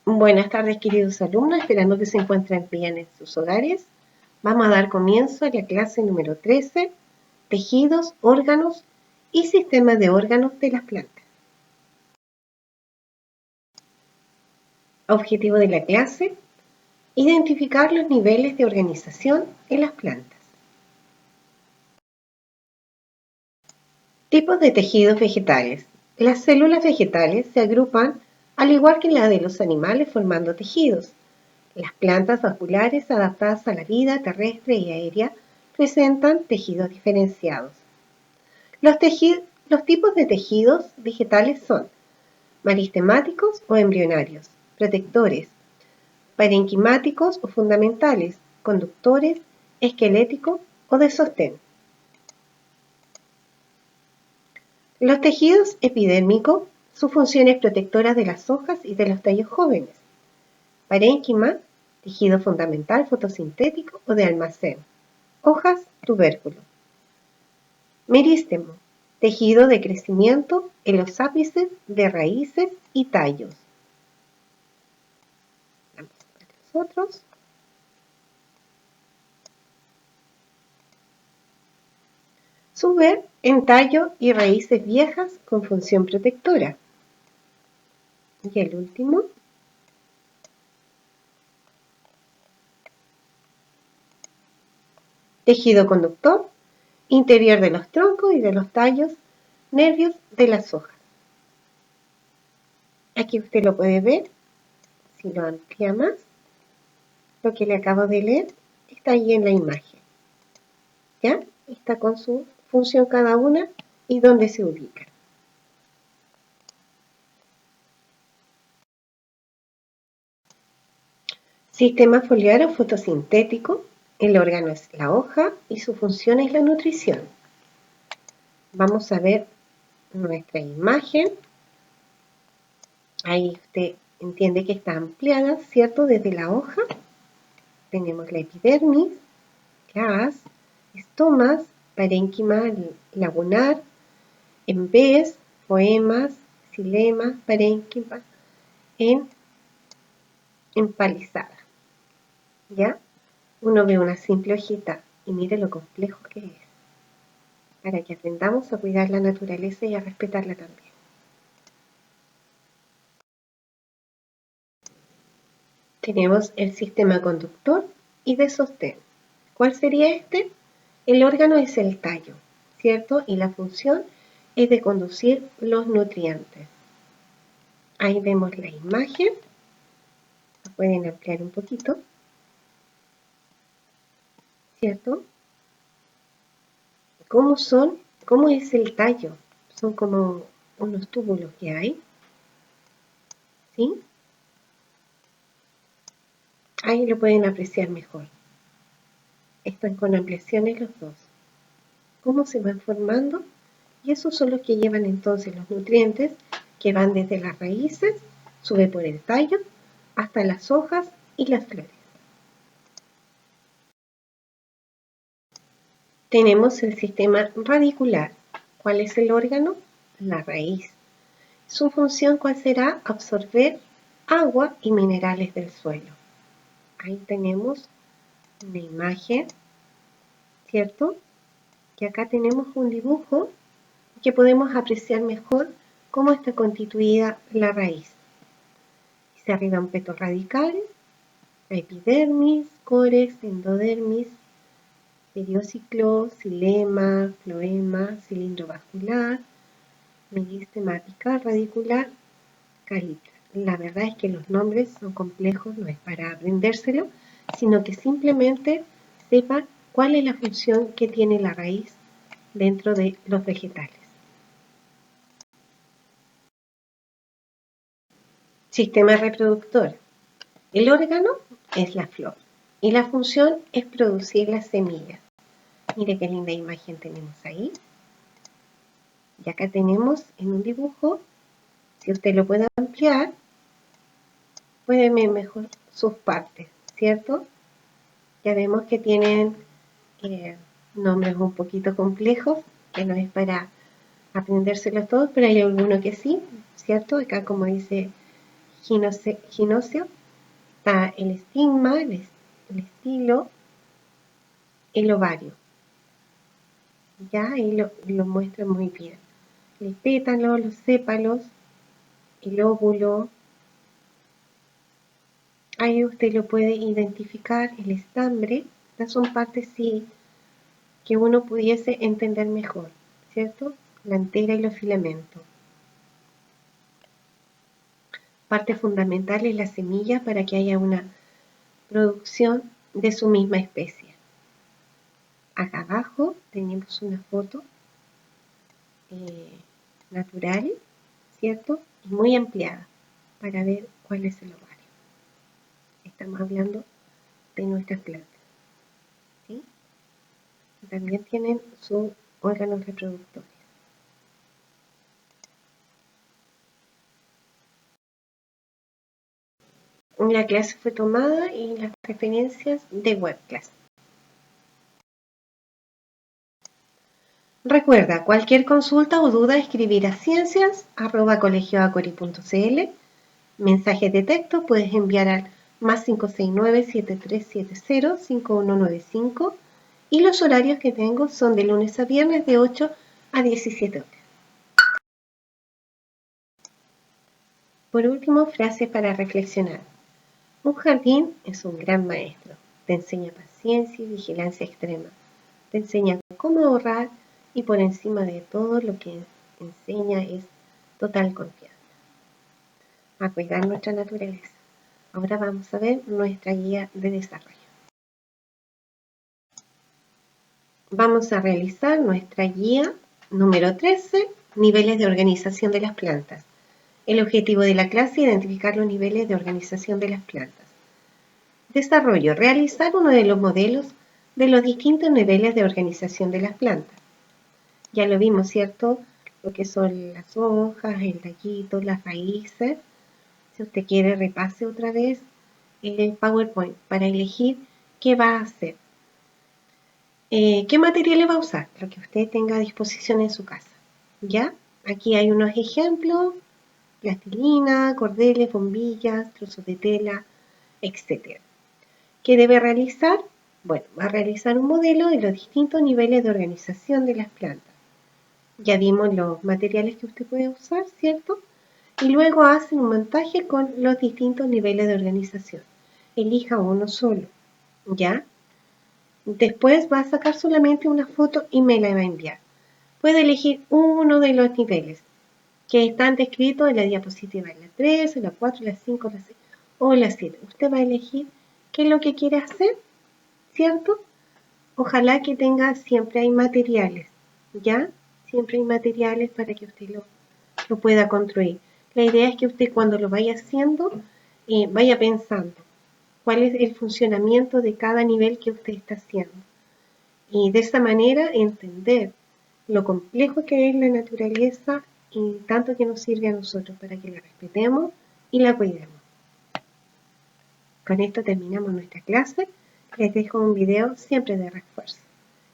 Buenas tardes, queridos alumnos, esperando que se encuentren bien en sus hogares. Vamos a dar comienzo a la clase número 13, tejidos, órganos y sistemas de órganos de las plantas. Objetivo de la clase: identificar los niveles de organización en las plantas. Tipos de tejidos vegetales. Las células vegetales se agrupan al igual que las de los animales formando tejidos. Las plantas vasculares adaptadas a la vida terrestre y aérea presentan tejidos diferenciados. Los tipos de tejidos vegetales son maristemáticos o embrionarios, protectores, parenquimáticos o fundamentales, conductores, esqueléticos o de sostén. Los tejidos epidérmicos, su función es protectora de las hojas y de los tallos jóvenes. Parénquima, tejido fundamental fotosintético o de almacén. Hojas, tubérculo. Merístemo, tejido de crecimiento en los ápices de raíces y tallos. Vamos a ver los otros. Suber en tallo y raíces viejas con función protectora. Y el último, tejido conductor, interior de los troncos y de los tallos, nervios de las hojas. Aquí usted lo puede ver, si lo amplía más, lo que le acabo de leer está ahí en la imagen. ¿Ya? Está con su función cada una y dónde se ubica. Sistema foliar o fotosintético. El órgano es la hoja y su función es la nutrición. Vamos a ver nuestra imagen. Ahí usted entiende que está ampliada, ¿cierto? Desde la hoja tenemos la epidermis, las estomas, parénquima lagunar, en vez, poemas, xilema, parénquima, empalizada. ¿Ya? Uno ve una simple hojita y mire lo complejo que es, para que aprendamos a cuidar la naturaleza y a respetarla también. Tenemos el sistema conductor y de sostén. ¿Cuál sería este? El órgano es el tallo, ¿cierto? Y la función es de conducir los nutrientes. Ahí vemos la imagen. La pueden ampliar un poquito, ¿cierto? ¿Cómo son? ¿Cómo es el tallo? Son como unos túbulos que hay, ¿sí? Ahí lo pueden apreciar mejor. Están con ampliaciones los dos. ¿Cómo se van formando? Y esos son los que llevan entonces los nutrientes que van desde las raíces, sube por el tallo, hasta las hojas y las flores. Tenemos el sistema radicular. ¿Cuál es el órgano? La raíz. Su función, ¿cuál será? Absorber agua y minerales del suelo. Ahí tenemos una imagen, ¿cierto? Y acá tenemos un dibujo que podemos apreciar mejor cómo está constituida la raíz. Se arriba un peto radical, la epidermis, córex, endodermis, periociclo, xilema, floema, cilindro vascular, meristema apical, radicular, caliptra. La verdad es que los nombres son complejos, no es para aprendérselo, sino que simplemente sepan cuál es la función que tiene la raíz dentro de los vegetales. Sistema reproductor. El órgano es la flor y la función es producir las semillas. Mire qué linda imagen tenemos ahí. Y acá tenemos en un dibujo, si usted lo puede ampliar, puede ver mejor sus partes, ¿cierto? Ya vemos que tienen nombres un poquito complejos, que no es para aprendérselos todos, pero hay alguno que sí, ¿cierto? Acá como dice ginóceo, está el estigma, el estilo, el ovario. Ya ahí lo muestra muy bien. El pétalo, los sépalos, el óvulo. Ahí usted lo puede identificar, el estambre. Estas son partes sí que uno pudiese entender mejor, ¿cierto? La antera y los filamentos. Parte fundamental es la semilla para que haya una producción de su misma especie. Acá abajo tenemos una foto natural, ¿cierto? Y muy ampliada para ver cuál es el ovario. Estamos hablando de nuestras plantas, ¿sí? También tienen sus órganos reproductores. La clase fue tomada y las referencias de WebClass. Recuerda, cualquier consulta o duda escribir a ciencias@colegioacori.cl. Mensajes de texto puedes enviar al +569 7370 5195 y los horarios que tengo son de lunes a viernes de 8 a 17 horas. Por último, frases para reflexionar. Un jardín es un gran maestro. Te enseña paciencia y vigilancia extrema. Te enseña cómo ahorrar y por encima de todo lo que enseña es total confianza. A cuidar nuestra naturaleza. Ahora vamos a ver nuestra guía de desarrollo. Vamos a realizar nuestra guía número 13, niveles de organización de las plantas. El objetivo de la clase es identificar los niveles de organización de las plantas. Desarrollo, realizar uno de los modelos de los distintos niveles de organización de las plantas. Ya lo vimos, ¿cierto? Lo que son las hojas, el tallito, las raíces. Si usted quiere, repase otra vez el PowerPoint para elegir qué va a hacer. ¿Qué materiales va a usar? Lo que usted tenga a disposición en su casa. ¿Ya? Aquí hay unos ejemplos: plastilina, cordeles, bombillas, trozos de tela, etc. ¿Qué debe realizar? Bueno, va a realizar un modelo de los distintos niveles de organización de las plantas. Ya vimos los materiales que usted puede usar, ¿cierto? Y luego hace un montaje con los distintos niveles de organización. Elija uno solo, ¿ya? Después va a sacar solamente una foto y me la va a enviar. Puede elegir uno de los niveles que están descritos en la diapositiva, la 3, la 4, la 5, la 6 o la 7. Usted va a elegir qué es lo que quiere hacer, ¿cierto? Ojalá que tenga, siempre hay materiales, ¿ya? Siempre hay materiales para que usted lo pueda construir. La idea es que usted, cuando lo vaya haciendo, vaya pensando cuál es el funcionamiento de cada nivel que usted está haciendo. Y de esta manera entender lo complejo que es la naturaleza y tanto que nos sirve a nosotros para que la respetemos y la cuidemos. Con esto terminamos nuestra clase. Les dejo un video siempre de refuerzo.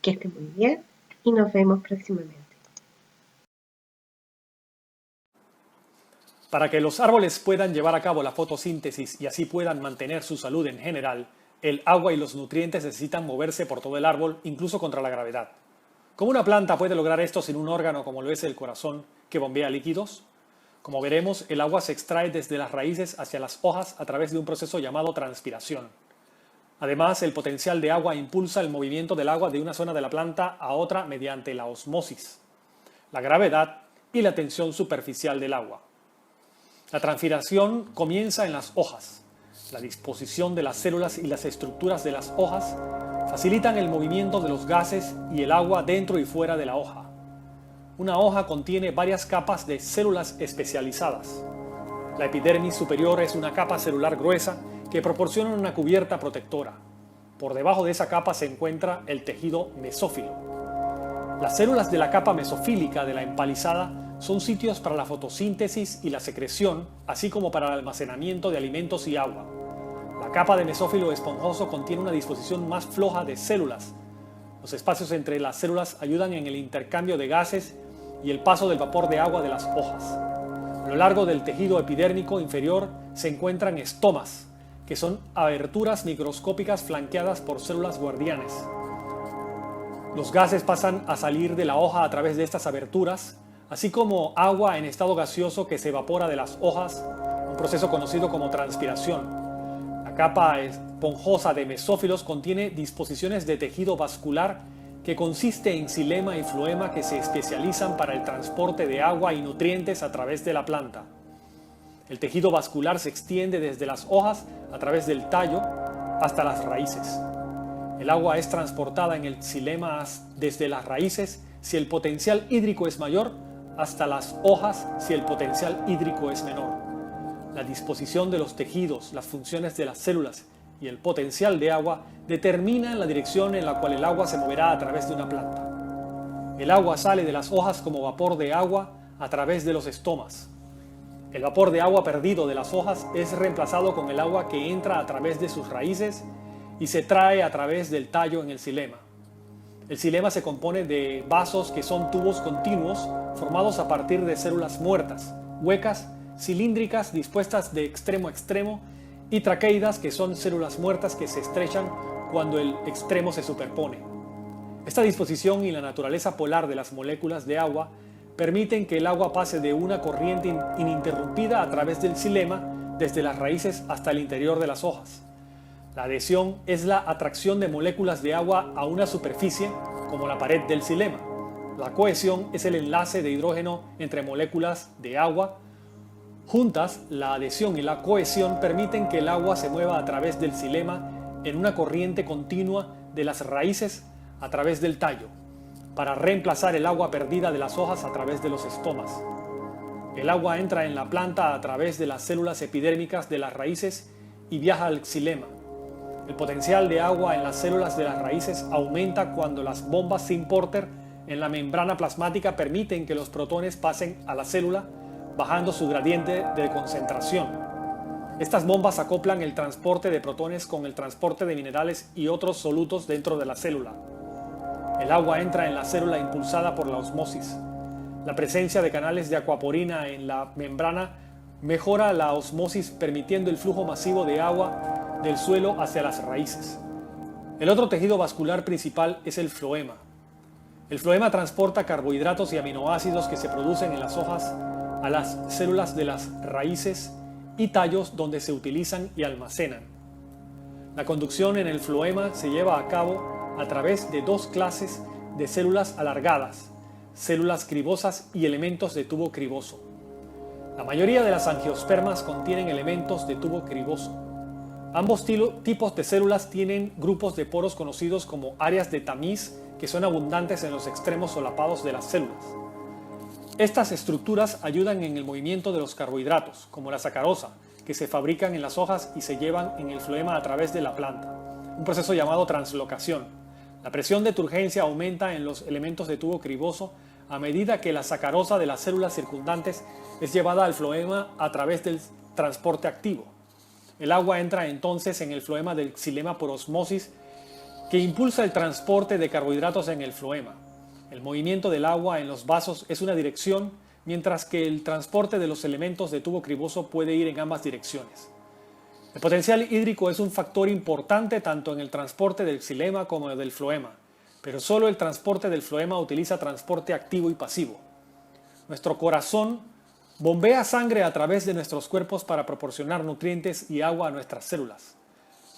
Que estén muy bien y nos vemos próximamente. Para que los árboles puedan llevar a cabo la fotosíntesis y así puedan mantener su salud en general, el agua y los nutrientes necesitan moverse por todo el árbol, incluso contra la gravedad. ¿Cómo una planta puede lograr esto sin un órgano como lo es el corazón, que bombea líquidos? Como veremos, el agua se extrae desde las raíces hacia las hojas a través de un proceso llamado transpiración. Además, el potencial de agua impulsa el movimiento del agua de una zona de la planta a otra mediante la osmosis, la gravedad y la tensión superficial del agua. La transpiración comienza en las hojas. La disposición de las células y las estructuras de las hojas facilitan el movimiento de los gases y el agua dentro y fuera de la hoja. Una hoja contiene varias capas de células especializadas. La epidermis superior es una capa celular gruesa que proporciona una cubierta protectora. Por debajo de esa capa se encuentra el tejido mesófilo. Las células de la capa mesofílica de la empalizada son sitios para la fotosíntesis y la secreción, así como para el almacenamiento de alimentos y agua. La capa de mesófilo esponjoso contiene una disposición más floja de células. Los espacios entre las células ayudan en el intercambio de gases y el paso del vapor de agua de las hojas. A lo largo del tejido epidérmico inferior se encuentran estomas, que son aberturas microscópicas flanqueadas por células guardianes. Los gases pasan a salir de la hoja a través de estas aberturas, así como agua en estado gaseoso que se evapora de las hojas, un proceso conocido como transpiración. La capa esponjosa de mesófilos contiene disposiciones de tejido vascular que consiste en xilema y floema que se especializan para el transporte de agua y nutrientes a través de la planta. El tejido vascular se extiende desde las hojas a través del tallo hasta las raíces. El agua es transportada en el xilema desde las raíces si el potencial hídrico es mayor hasta las hojas si el potencial hídrico es menor. La disposición de los tejidos, las funciones de las células y el potencial de agua determinan la dirección en la cual el agua se moverá a través de una planta. El agua sale de las hojas como vapor de agua a través de los estomas. El vapor de agua perdido de las hojas es reemplazado con el agua que entra a través de sus raíces y se trae a través del tallo en el xilema. El xilema se compone de vasos que son tubos continuos formados a partir de células muertas, huecas, cilíndricas dispuestas de extremo a extremo, y traqueidas, que son células muertas que se estrechan cuando el extremo se superpone. Esta disposición y la naturaleza polar de las moléculas de agua permiten que el agua pase de una corriente ininterrumpida a través del xilema desde las raíces hasta el interior de las hojas. La adhesión es la atracción de moléculas de agua a una superficie, como la pared del xilema. La cohesión es el enlace de hidrógeno entre moléculas de agua. Juntas, la adhesión y la cohesión permiten que el agua se mueva a través del xilema en una corriente continua de las raíces a través del tallo, para reemplazar el agua perdida de las hojas a través de los estomas. El agua entra en la planta a través de las células epidérmicas de las raíces y viaja al xilema. El potencial de agua en las células de las raíces aumenta cuando las bombas Sim-Porter en la membrana plasmática permiten que los protones pasen a la célula, bajando su gradiente de concentración. Estas bombas acoplan el transporte de protones con el transporte de minerales y otros solutos dentro de la célula. El agua entra en la célula impulsada por la osmosis. La presencia de canales de acuaporina en la membrana mejora la osmosis, permitiendo el flujo masivo de agua del suelo hacia las raíces. El otro tejido vascular principal es el floema. El floema transporta carbohidratos y aminoácidos que se producen en las hojas a las células de las raíces y tallos, donde se utilizan y almacenan. La conducción en el floema se lleva a cabo a través de dos clases de células alargadas, células cribosas y elementos de tubo criboso. La mayoría de las angiospermas contienen elementos de tubo criboso. Ambos tipos de células tienen grupos de poros conocidos como áreas de tamiz, que son abundantes en los extremos solapados de las células. Estas estructuras ayudan en el movimiento de los carbohidratos, como la sacarosa, que se fabrican en las hojas y se llevan en el floema a través de la planta, un proceso llamado translocación. La presión de turgencia aumenta en los elementos de tubo criboso a medida que la sacarosa de las células circundantes es llevada al floema a través del transporte activo. El agua entra entonces en el floema del xilema por osmosis, que impulsa el transporte de carbohidratos en el floema. El movimiento del agua en los vasos es una dirección, mientras que el transporte de los elementos de tubo criboso puede ir en ambas direcciones. El potencial hídrico es un factor importante tanto en el transporte del xilema como del floema, pero solo el transporte del floema utiliza transporte activo y pasivo. Nuestro corazón bombea sangre a través de nuestros cuerpos para proporcionar nutrientes y agua a nuestras células.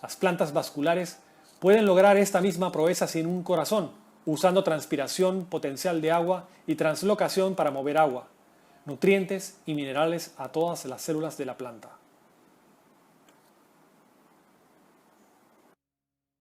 Las plantas vasculares pueden lograr esta misma proeza sin un corazón, usando transpiración, potencial de agua y translocación para mover agua, nutrientes y minerales a todas las células de la planta.